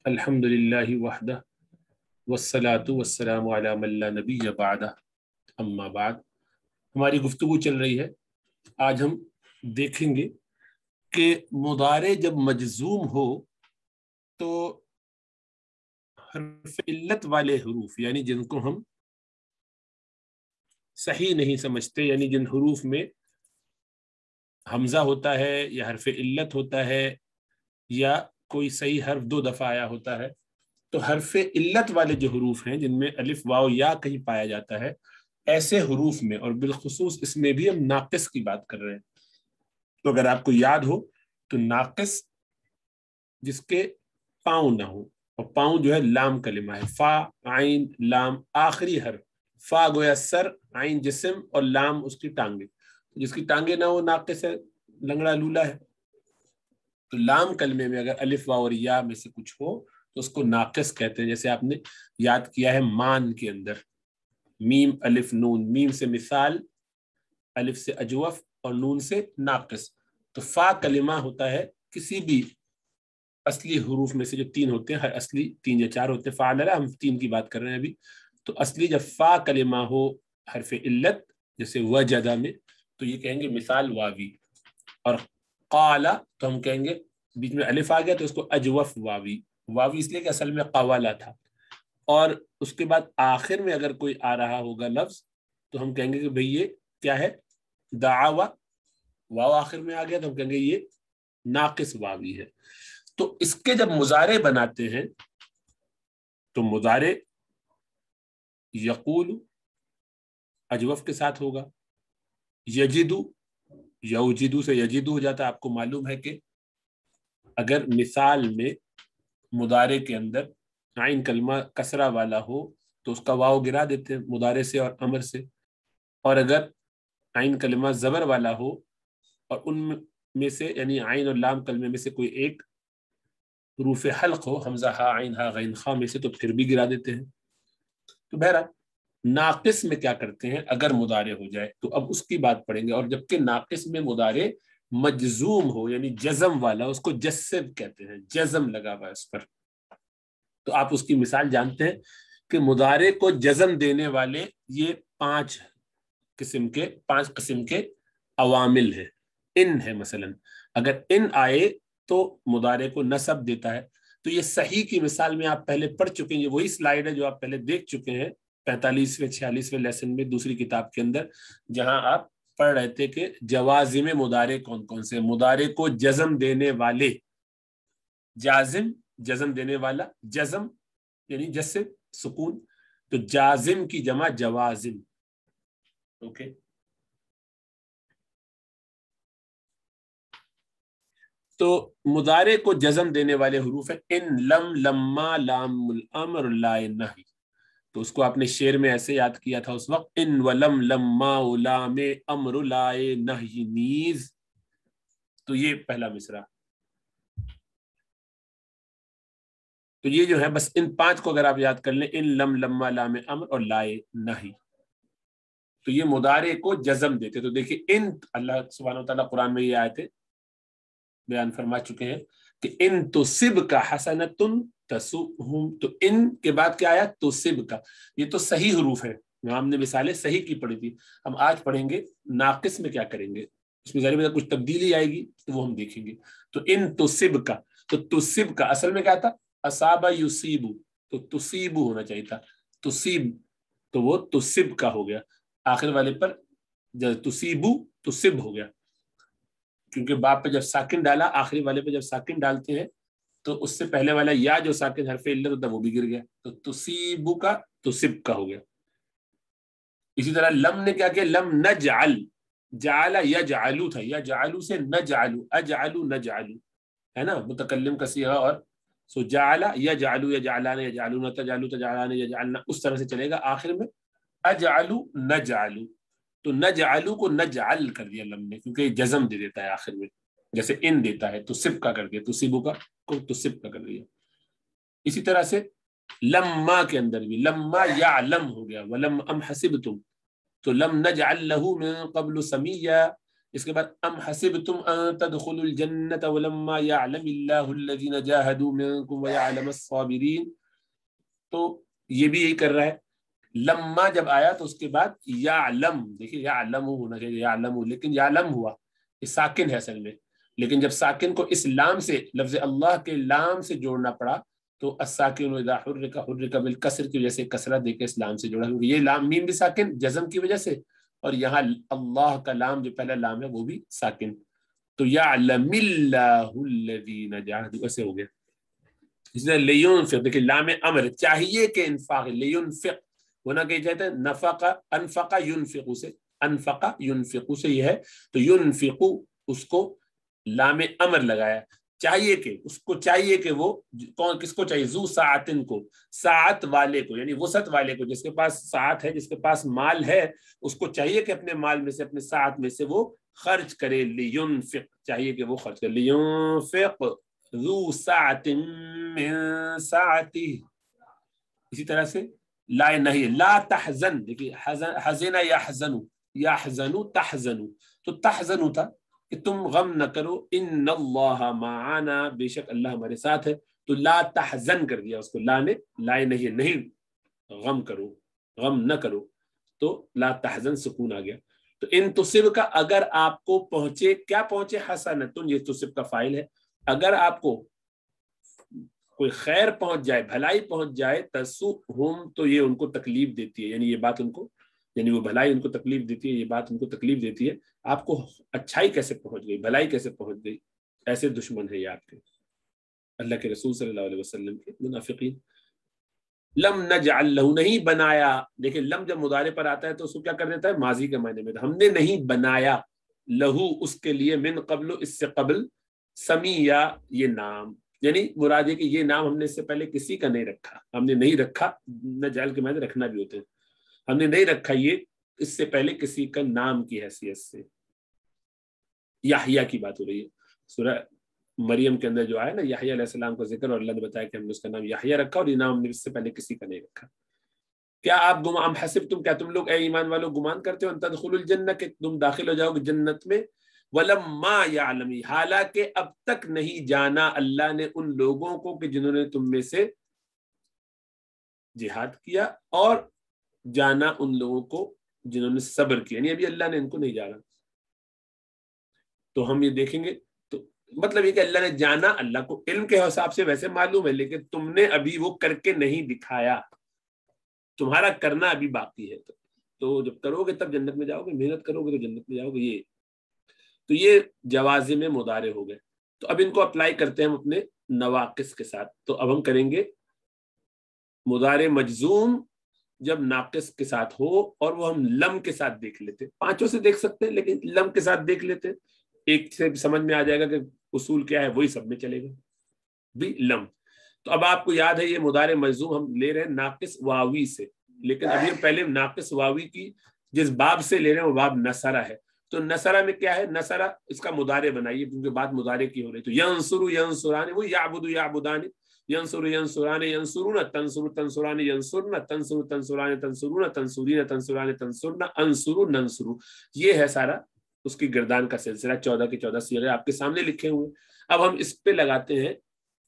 الحمدللہ وحدہ والصلاة والسلام علی من لا نبی بعدہ اما بعد۔ ہماری گفتگو چل رہی ہے۔ آج ہم دیکھیں گے کہ مضارع جب مجزوم ہو تو حرف علت والے حروف، یعنی جن کو ہم صحیح نہیں سمجھتے، یعنی جن حروف میں حمزہ ہوتا ہے یا حرف علت ہوتا ہے یا کوئی صحیح حرف دو دفعہ آیا ہوتا ہے، تو حرف علت والے جو حروف ہیں جن میں الف واو یا کہیں پایا جاتا ہے، ایسے حروف میں، اور بالخصوص اس میں بھی ہم ناقص کی بات کر رہے ہیں۔ تو اگر آپ کو یاد ہو تو ناقص جس کے پاؤں نہ ہو، اور پاؤں جو ہے لام کلمہ ہے، فا عین لام آخری حرف، فا گویا سر، عین جسم، اور لام اس کی ٹانگیں، جس کی ٹانگیں نہ ہو ناقص ہے، لنگڑا لولا ہے۔ تو لام کلمے میں اگر الف واو اور یا میں سے کچھ ہو تو اس کو ناقص کہتے ہیں۔ جیسے آپ نے یاد کیا ہے مان کے اندر میم الف نون، میم سے مثال، الف سے اجوف اور نون سے ناقص۔ تو فا کلمہ ہوتا ہے کسی بھی اصلی حروف میں سے جو تین ہوتے ہیں، ہر اصلی تین یا چار ہوتے ہیں، فعللہ ہم تین کی بات کر رہے ہیں ابھی۔ تو اصلی جب فا کلمہ ہو حرف علت جیسے وجدہ میں، تو یہ کہیں گے مثال واوی، اور قالا تو ہم کہیں گے بیچ میں الف آ گیا تو اس کو اجوف واوی، واوی اس لیے کہ اصل میں قوالا تھا۔ اور اس کے بعد آخر میں اگر کوئی آ رہا ہوگا لفظ تو ہم کہیں گے کہ بھئی یہ کیا ہے، دعوا، واو آخر میں آ گیا تو ہم کہیں گے یہ ناقص واوی ہے۔ تو اس کے جب مضارع بناتے ہیں تو مضارع یقول اجوف کے ساتھ ہوگا، یجدو، یوجدو سے یجدو ہو جاتا ہے۔ آپ کو معلوم ہے کہ اگر مثال میں مضارع کے اندر عین کلمہ کسرہ والا ہو تو اس کا واو گرا دیتے ہیں مضارع سے اور امر سے، اور اگر عین کلمہ زبر والا ہو اور ان میں سے یعنی عین اور لام کلمے میں سے کوئی ایک حروف حلق ہو، حمزہ ہا عین ہا غین خا میں سے، تو پھر بھی گرا دیتے ہیں۔ تو بہرحال ناقص میں کیا کرتے ہیں اگر مضارع ہو جائے تو اب اس کی بات پڑھیں گے، اور جبکہ ناقص میں مضارع مجزوم ہو یعنی جزم والا، اس کو جسب کہتے ہیں، جزم لگا ہوا اس پر۔ تو آپ اس کی مثال جانتے ہیں کہ مضارع کو جزم دینے والے یہ پانچ قسم کے عوامل ہیں۔ ان ہے مثلا، اگر ان آئے تو مضارع کو نصب دیتا ہے۔ تو یہ صحیح کی مثال میں آپ پہلے پڑھ چکے ہیں، یہ وہی سلائیڈ ہے جو آپ پہلے دیکھ چکے ہیں 45ویں 46ویں لیسن میں دوسری کتاب کے اندر، جہاں آپ پڑھ رہے تھے کہ جوازم مضارع کون کون سے، مضارع کو جزم دینے والے، جازم جزم دینے والا، جزم یعنی جسم سکون، تو جازم کی جمع جوازم۔ اوکے، تو مضارع کو جزم دینے والے حروف ہیں ان، لم، لما، لام الامر، لا نہی۔ تو اس کو آپ نے شعر میں ایسے یاد کیا تھا اس وقت، ان ولم لما لام امر لا نہی نیز۔ تو یہ پہلا مصرع، تو یہ جو ہے بس ان پانچ کو اگر آپ یاد کر لیں، ان، لم، لما، لام امر اور لا نہی، تو یہ مضارع کو جزم دیتے۔ تو دیکھیں ان، اللہ سبحانہ وتعالیٰ قرآن میں یہ آیتیں بیان فرما چکے ہیں کہ ان تصبک حسنۃ تسؤہم، تو ان کے بعد کیا آیا، تصبک، یہ تو صحیح حروف ہے، ہم نے مثالیں صحیح کی پڑھی تھی۔ ہم آج پڑھیں گے ناقص میں کیا کریں گے، اس میں ذرا میں کچھ تبدیلی آئے گی تو وہ ہم دیکھیں گے۔ تو ان تصبک، تو تصبک اصل میں کیا تھا، اصاب یصیب، تو تصیب ہونا چاہیے تھا، تصیب، تو وہ تصب کا ہو گیا، آخر والے پر تصیبو تصب ہو گیا، کیونکہ باپ پہ جب ساکن ڈالا، آخری والے پہ جب ساکن ڈالتے ہیں تو اس سے پہلے والا یا جو ساکن حرف علت ہوتا ہے وہ بھی گر گیا، تو تصیبو کا تصب کا ہو گیا۔ اسی طرح لم نے کیا کیا، لم نجعل، جعل یجعلو تھا، یجعلو سے نجعلو، اجعلو نجعلو، ہے نا، متکلم کا صیغہ، اور سو جعل یجعلو، یجعلان، یجعلون، تجعلو، تجعلان، یجعلنا، اس طرح سے چلے گا۔ آخر میں اجعلو نجعلو، تو نجعلو کو نجعل کر دیا لم نے، کیونکہ یہ جزم دے دیتا ہے آخر میں، جیسے ان دیتا ہے تو سب کا کر دیا، تو سبو کا کو تو سب کا کر دیا۔ اسی طرح سے لما کے اندر بھی لما یعلم ہو گیا، ولم ام حسبتم، تو لم نجعل له من قبل سمیا، اس کے بعد ام حسبتم ان تدخلوا الجنة ولما يعلم الله الذين جاهدوا منكم ويعلم الصابرين، تو یہ بھی یہی کر رہا ہے. لما جب آیا تو اس کے بعد یعلم، دیکھیے یعلم ہونا چاہیے یعلم، لیکن یعلم ہوا، یہ ساکن ہے اصل میں، لیکن جب ساکن کو اس لام سے، لفظ اللہ کے لام سے جوڑنا پڑا تو الساکن اذا حرک حرک بالکسر کی وجہ سے کسرہ دے کے اس لام سے جوڑا، یہ لام میم بھی ساکن جزم کی وجہ سے، اور یہاں اللہ کا لام جو پہلا لام ہے وہ بھی ساکن، تو یعلم اللہ الذین جاہدوا ایسے ہو گیا. اس لیے لینفق، دیکھیں لام امر، چاہیے کہ انفاق، لینفق ہونا کہ جاتا ہے نفق انفق ينفق سے، انفق ينفق سے یہ ہے، تو ينفق اس کو لام امر لگایا، چاہیے کہ اس کو، چاہیے کہ وہ کون، کس کو چاہیے، ذو ساعتن کو، ساعت والے کو، یعنی وسعت والے کو، جس کے پاس ساعت ہے، جس کے پاس مال ہے، اس کو چاہیے کہ اپنے مال میں سے، اپنے ساعت میں سے وہ خرچ کرے، لینفق چاہیے کہ وہ خرچ کرے، لینفق ذو ساعت من ساعتہ. اسی طرح سے لا نہیں، لا تحزن، دیکھیے حزن یحزن، یحزن تحزن، تو تحزن تھا کہ تم غم نہ کرو، ان اللہ معنا، بے شک اللہ ہمارے ساتھ ہے، تو لا تحزن کر دیا اس کو، لا نے لا نہیں، نہیں غم کرو، غم نہ کرو، تو لا تحزن سکون آ گیا. تو ان تصب کا اگر آپ کو پہنچے، کیا پہنچے، حسنتن، یہ تصب کا فاعل ہے، اگر آپ کو کوئی خیر پہنچ جائے، بھلائی پہنچ جائے، تسؤہم، تو یہ ان کو تکلیف دیتی ہے، یعنی یہ بات ان کو، یعنی وہ بھلائی ان کو تکلیف دیتی ہے، یہ بات ان کو تکلیف دیتی ہے. آپ کو اچھائی کیسے پہنچ گئی، بھلائی کیسے پہنچ گئی، ایسے دشمن ہے یہ آپ کے، اللہ کے رسول صلی اللہ علیہ وسلم کے منافقین. لم نجعل لہ، نہیں بنایا، دیکھیں لم جب مضارع پر آتا ہے تو اس کو کیا کر دیتا ہے، ماضی کے معنی میں، ہم نے نہیں بنایا، لہو اس کے لیے، من قبل اس سے قبل، سمیہ یہ نام، یعنی مراد ہے کہ یہ نام ہم نے اس سے پہلے کسی کا نہیں رکھا، ہم نے نہیں رکھا، نجعل کے معنی رکھنا بھی ہوتے ہیں، ہم نے نہیں رکھا یہ اس سے پہلے کسی کا نام کی حیثیت سے. یحییٰ کی بات ہو رہی ہے، سورہ مریم کے اندر جو آیا نا یحییٰ علیہ السلام کا ذکر، اور اللہ نے بتایا کہ ہم نے اس کا نام یحییٰ رکھا، اور یہ نام ہم نے اس سے پہلے کسی کا نہیں رکھا. کیا آپ گمان حسبتم، کیا تم لوگ اے ایمان والو گمان کرتے ہو ان تدخلوا الجنہ، کہ تم داخل ہو جاؤ گے جنت میں، ولما یعلم، حالانکہ اب تک نہیں جانا اللہ نے ان لوگوں کو کہ جنہوں نے تم میں سے جہاد کیا، اور جانا ان لوگوں کو جنہوں نے صبر کیا، یعنی ابھی اللہ نے ان کو نہیں جانا. تو ہم یہ دیکھیں گے، تو مطلب یہ کہ اللہ نے جانا، اللہ کو علم کے حساب سے ویسے معلوم ہے، لیکن تم نے ابھی وہ کر کے نہیں دکھایا، تمہارا کرنا ابھی باقی ہے، تو جب کرو گے تب جنت میں جاؤ گے، محنت کرو گے تو جنت میں جاؤ گے. یہ تو یہ جوازم مضارع ہو گئے. تو اب ان کو اپلائی کرتے ہیں ہم اپنے نواقص کے ساتھ. تو اب ہم کریں گے مضارع مجزوم جب ناقص کے ساتھ ہو، اور وہ ہم لم کے ساتھ دیکھ لیتے، پانچوں سے دیکھ سکتے ہیں لیکن لم کے ساتھ دیکھ لیتے، ایک سے سمجھ میں آ جائے گا کہ اصول کیا ہے، وہی سب میں چلے گا بھی لم. تو اب آپ کو یاد ہے یہ مضارع مجزوم ہم لے رہے ہیں ناقص واوی سے، لیکن ابھی ہم پہلے ناقص واوی کی جس باب سے لے رہے ہیں وہ باب نصرہ ہے. تو نصرہ میں کیا ہے، نصرہ اس کا مضارع بنائیے کیونکہ بات مضارع کی ہو رہی. تو ینصر ینصران، وہ یعبد یعبدان، ینصر ینصران ینصرون، تنصر تنصران ینصرن، تنصر تنصران تنصرون، تنصرین تنصران تنصرن، انصر ننصر. یہ ہے سارا اس کی گردان کا سلسلہ، 14 کے 14 صیغے آپ کے سامنے لکھے ہوئے. اب ہم اس پہ لگاتے ہیں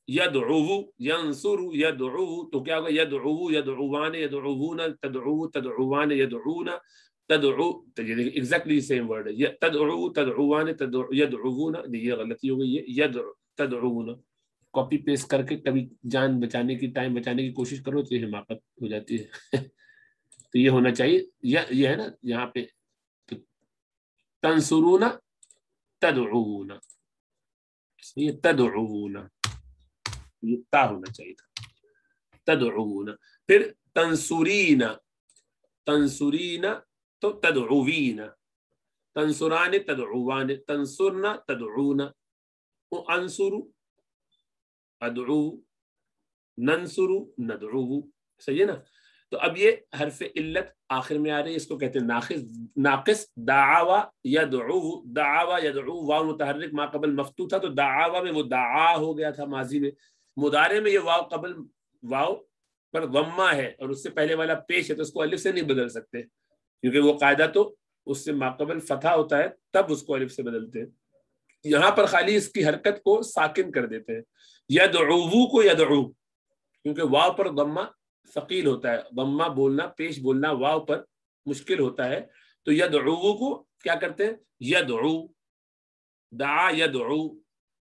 یدعو، ینصر یدعو، تو کیا ہوگا، یدعو یدعوان یدعوون، تدعو تدعوان یدعون، تدعو، ایگزیکٹلی سیم ورڈ ہے، تدعو تدعوان یدعوون، یہ غلطی ہو گئی ہے، یدعو تدعوون. کاپی پیسٹ کر کے کبھی جان بچانے کی، ٹائم بچانے کی کوشش کرو تو یہ حماقت ہو جاتی ہے. تو یہ ہونا چاہیے، یہ ہے نا یہاں پہ تنصرون تدعون، یہ تدعون، یہ تا ہونا چاہیے تھا، تدعون. پھر تنصرین، تنصرین تو تدعوین، تنصران تدعوان، تنصرن تدعون، انصر ادعو، ننصر ندعو، صحیح ہے نا. تو اب یہ حرف علت آخر میں آ رہی ہے، اس کو کہتے ہیں ناقص. دعاوا یدعو، دعاوا یدعو، واو متحرک ما قبل مفتوح تھا، تو دعاوا میں وہ دعا ہو گیا تھا ماضی میں. مضارع میں یہ واو قبل واو پر ضمہ ہے اور اس سے پہلے والا پیش ہے، تو اس کو الف سے نہیں بدل سکتے کیونکہ وہ قاعدہ تو اس سے ماقبل فتح ہوتا ہے تب اس کو الف سے بدلتے ہیں. یہاں پر خالی اس کی حرکت کو ساکن کر دیتے ہیں. یدعو کو یدعو، کیونکہ واو پر ضمہ ثقیل ہوتا ہے، ضمہ بولنا پیش بولنا واو پر مشکل ہوتا ہے، تو یدعو کو کیا کرتے ہیں یدعو. دعا یدعو،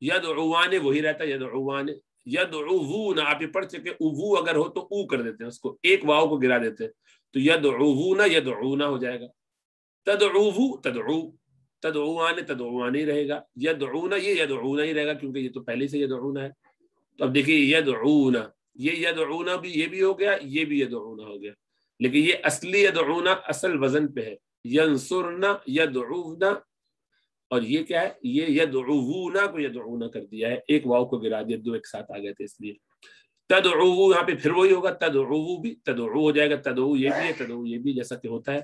یدعوان وہی رہتا ہے یدعوان. یدعوون آپ یہ پڑھ چکے، اوو اگر ہو تو او کر دیتے ہیں، اس کو ایک واو کو گرا دیتے ہیں، تو یدعوون یدعون ہو جائے گا. تدعو تدعو، تدعوان تدعوان ہی رہے گا. یدعون یہ یدعون ہی رہے گا کیونکہ یہ تو پہلے سے یدعون ہے. تو اب دیکھیے یدعون، یہ یدعون بھی یہ بھی ہو گیا، یہ بھی یدعون ہو گیا، لیکن یہ اصلی یدعون اصل وزن پہ ہے. ینصرن یدعون، اور یہ کیا ہے، یہ یدعوون کو یدعون کر دیا ہے، ایک واو کو گرا دیا، دو ایک ساتھ آ گئے تھے اس لیے. تدعو یہاں پہ پھر وہی ہوگا، تدعو بھی تدعو ہو جائے گا، تدعو یہ بھی ہے، تدعو یہ بھی، جیسا کہ ہوتا ہے.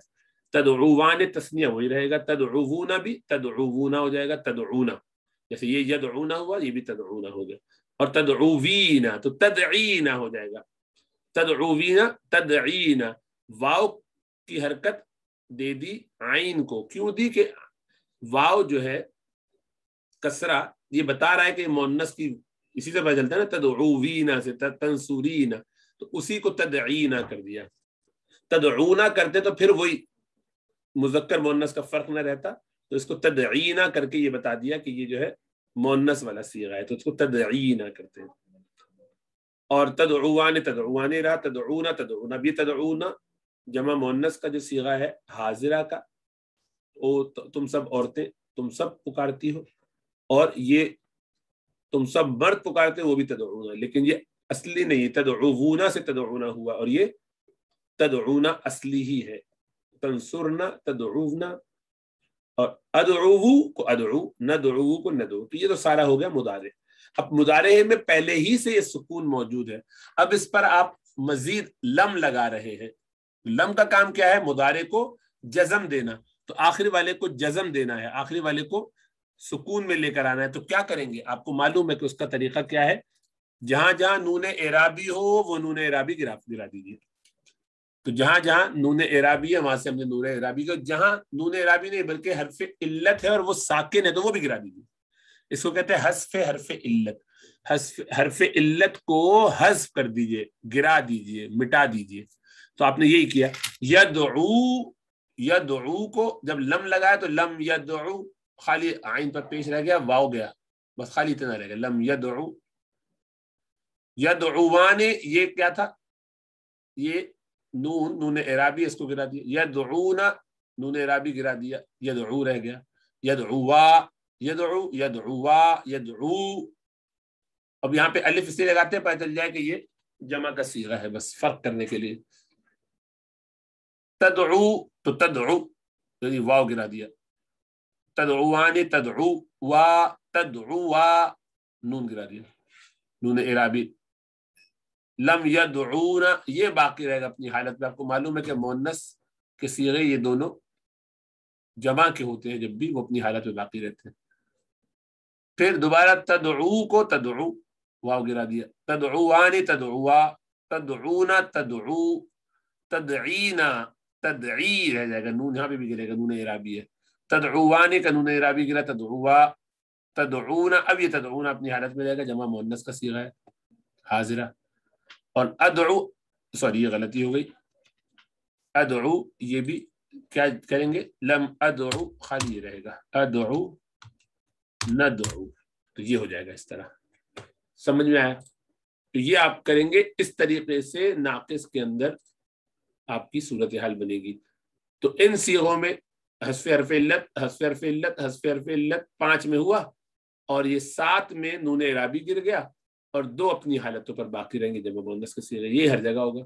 تدعوان تسنیہ وہی رہے گا، تدعوون بھی تدعوون ہو جائے گا، تدعون جیسے یہ یدعون ہوا، یہ بھی تدعون ہو گیا. اور تدعوین تو تدعین ہو جائے گا، تدعوین تدعین. واو کی حرکت دے دی عین کو، کیوں دی کہ واو جو ہے کسرہ یہ بتا رہا ہے کہ مؤنث کی، اسی سے پتہ چلتا ہے نا تدعوین سے تنصرین، تو اسی کو تدعین کر دیا. تدعونا کرتے تو پھر وہی مذکر مؤنث کا فرق نہ رہتا، تو اس کو تدعینا کر کے یہ بتا دیا کہ یہ جو ہے مؤنث والا صیغہ ہے، تو اس کو تدعینا کرتے ہیں. اور تدعوان تدعوان رہا، تدعونا تدعونا بھی، تدعونا جمع مؤنث کا جو صیغہ ہے حاضرہ کا، وہ تم سب عورتیں تم سب پکارتی ہو، اور یہ تم سب مرد پکارتے ہو وہ بھی تدعونا، لیکن یہ اصلی نہیں، تدعونا سے تدعونا ہوا، اور یہ تدعونا اصلی ہی ہے. تنصرنا تدعونا، اور ادعو کو ادعو، ندعو کو ندعو. تو یہ تو سارا ہو گیا مضارع. اب مضارع میں پہلے ہی سے یہ سکون موجود ہے، اب اس پر آپ مزید لم لگا رہے ہیں. لم کا کام کیا ہے، مضارع کو جزم دینا، تو آخری والے کو جزم دینا ہے، آخری والے کو سکون میں لے کر آنا ہے. تو کیا کریں گے، آپ کو معلوم ہے کہ اس کا طریقہ کیا ہے. جہاں جہاں نون اعرابی ہو وہ نون اعرابی گرا دیجیے. تو جہاں جہاں نون اعرابی ہے وہاں سے ہم نے نون اعرابی کو، جہاں نون اعرابی نہیں بلکہ حرف علت ہے اور وہ ساکن ہے تو وہ بھی گرا دیجیے. اس کو کہتے ہیں حذف حرف علت. حرف علت کو حذف کر دیجیے، گرا دیجیے، مٹا دیجیے. تو آپ نے یہی کیا. یدعو، یدعو کو جب لم لگایا تو لم یدعو خالی عین پر پیش رہ گیا، واو گیا، بس خالی اتنا رہ گیا، لم یدعو. یدعوان یہ کیا تھا، یہ نون اعرابی، اس کو گرا دیا. یدعونا نون اعرابی گرا دیا، یدعو رہ گیا. یدعوا یدعو یدعوا یدعو. اب یہاں پہ الف اس لیے لگاتے ہیں پتہ چل جائے کہ یہ جمع کا صیغہ ہے، بس فرق کرنے کے لیے. تدعو تو تدعو یعنی واو گرا دیا. تدعوان تدعو وا تدعوا نون گرا دیا، نون اعرابی. لم یدعون یہ باقی رہے گا اپنی حالت میں. آپ کو معلوم ہے کہ مؤنث کے صیغے یہ دونوں جمع کے ہوتے ہیں، جب بھی وہ اپنی حالت میں باقی رہتے ہیں. پھر دوبارہ تدعو کو تدعو واو گرا دیا. تدعوان تدعوا تدعونا تدعو تدعینا تدعی رہ جائے گا، نون یہاں پہ بھی گرے گا، نون اعرابی ہے. تدعوان کا نون اعرابی گرا، تدعوا تدعونا. اب یہ تدعونا اپنی حالت میں رہے گا، جمع مؤنث کا صیغہ ہے حاضرہ. اور ادعو سوری یہ غلطی ہو گئی، ادعو یہ بھی کیا کریں گے، لم ادعو خالی رہے گا، ادعو ندعو. تو یہ ہو جائے گا اس طرح. سمجھ میں آیا؟ تو یہ آپ کریں گے اس طریقے سے، ناقص کے اندر آپ کی صورتحال بنے گی. تو ان صیغوں میں حذف حرف علت، حذف حرف علت، حذف حرف علت 5 میں ہوا، اور یہ 7 میں نون اعرابی گر گیا، اور 2 اپنی حالتوں پر باقی رہیں گے جب مؤنث کے صیغے. یہ ہر جگہ ہوگا.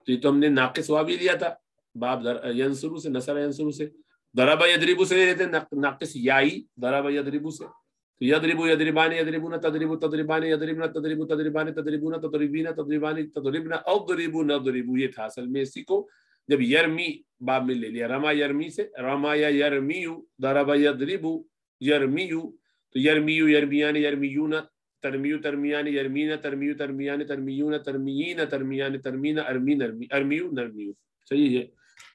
تو یہ تو ہم نے ناقص واو بھی لیا تھا، باب ینصرو سے، نصر ینصرو سے. ضرب یضرب سے لے لیتے ناقص یائی، ضرب یضرب سے. تو یضرب یضربان یضربون تضرب تضربان یضربن تضرب تضربان تضربون تضربین تضربان تضربن اضربوا نضربوا. یہ تھا اصل میں. اسی کو جب یرمی باب میں لے لیا، رما یرمی سے، رما یا یرمیو، ضرب یضرب یرمیو. تو یرمیو یرمیان یرمیون، ترمیو ترمیان یرمین، ترمیو ترمیان ترمیون، ترمیین ترمیان ترمین، ارمین ارمیو نرمیو. صحیح ہے.